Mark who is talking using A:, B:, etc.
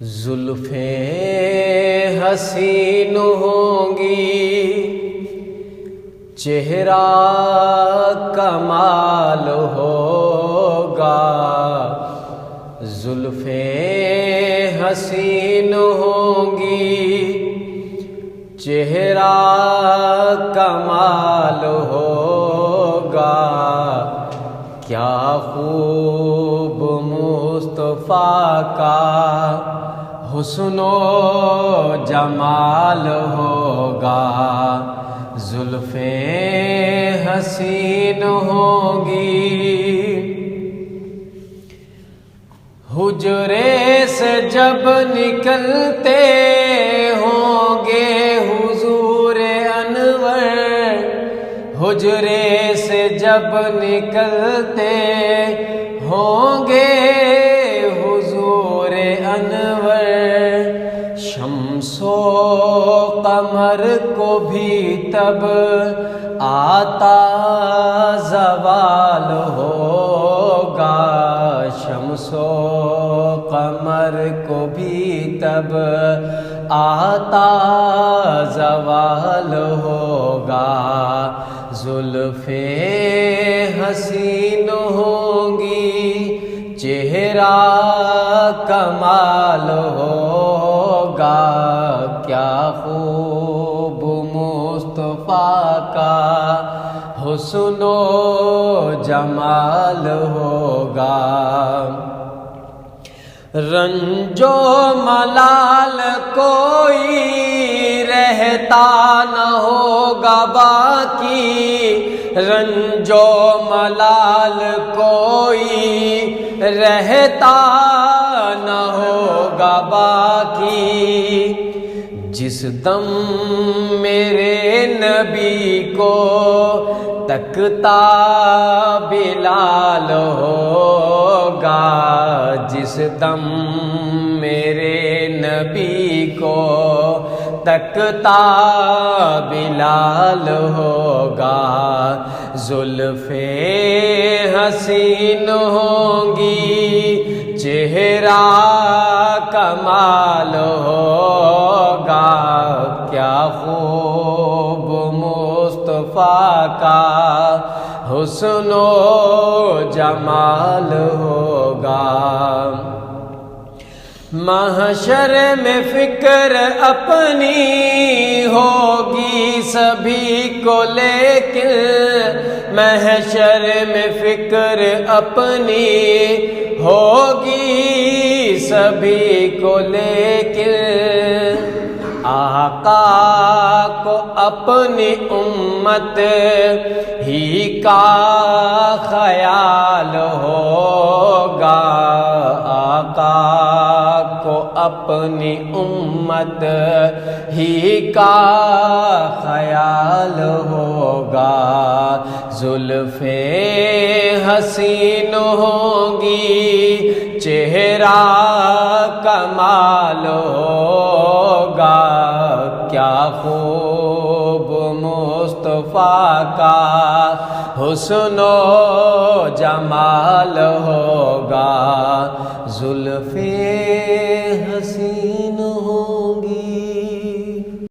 A: زلفیں حسین ہوں گی، چہرہ کمال ہوگا۔ زلفیں حسین ہوں گی، چہرہ کمال ہوگا۔ کیا خوب مصطفیٰ کا حسن و جمال ہوگا۔ زلفیں حسین ہوں گی، حجرے سے جب نکلتے ہوں گے حضور انور، حجرے سے جب نکلتے ہوں گے حضور انور، شمس و قمر کو بھی تب آتا زوال ہوگا۔ شمس و قمر کو بھی تب آتا زوال ہوگا۔ زلفیں حسین ہوں گی، چہرہ کمال ہوگا۔ کیا خوب مصطفیٰ کا حسن و جمال ہوگا۔ رنج و ملال کوئی رہتا نہ ہوگا باقی، رنج و ملال کوئی رہتا نہ ہوگا باقی۔ جس دم میرے نبی کو تکتا بلال ہوگا، جس دم میرے نبی کو تکتا بلال ہوگا۔ زلفیں حسین ہوں گی، چہرہ کمال ہوگا۔ کیا خوب مصطفیٰ کا حسن و جمال ہوگا۔ محشر میں فکر اپنی ہوگی سبھی کو لیکن، محشر میں فکر اپنی ہوگی سبھی کو لیکن، آقا کو اپنی امت ہی کا خیال ہوگا۔ آقا کو اپنی امت ہی کا خیال ہوگا۔ زلفیں حسین ہوں گی، چہرہ کمال ہوگا۔ کیا خوب مصطفیٰ کا حسن و جمال ہوگا۔ زلفیں حسین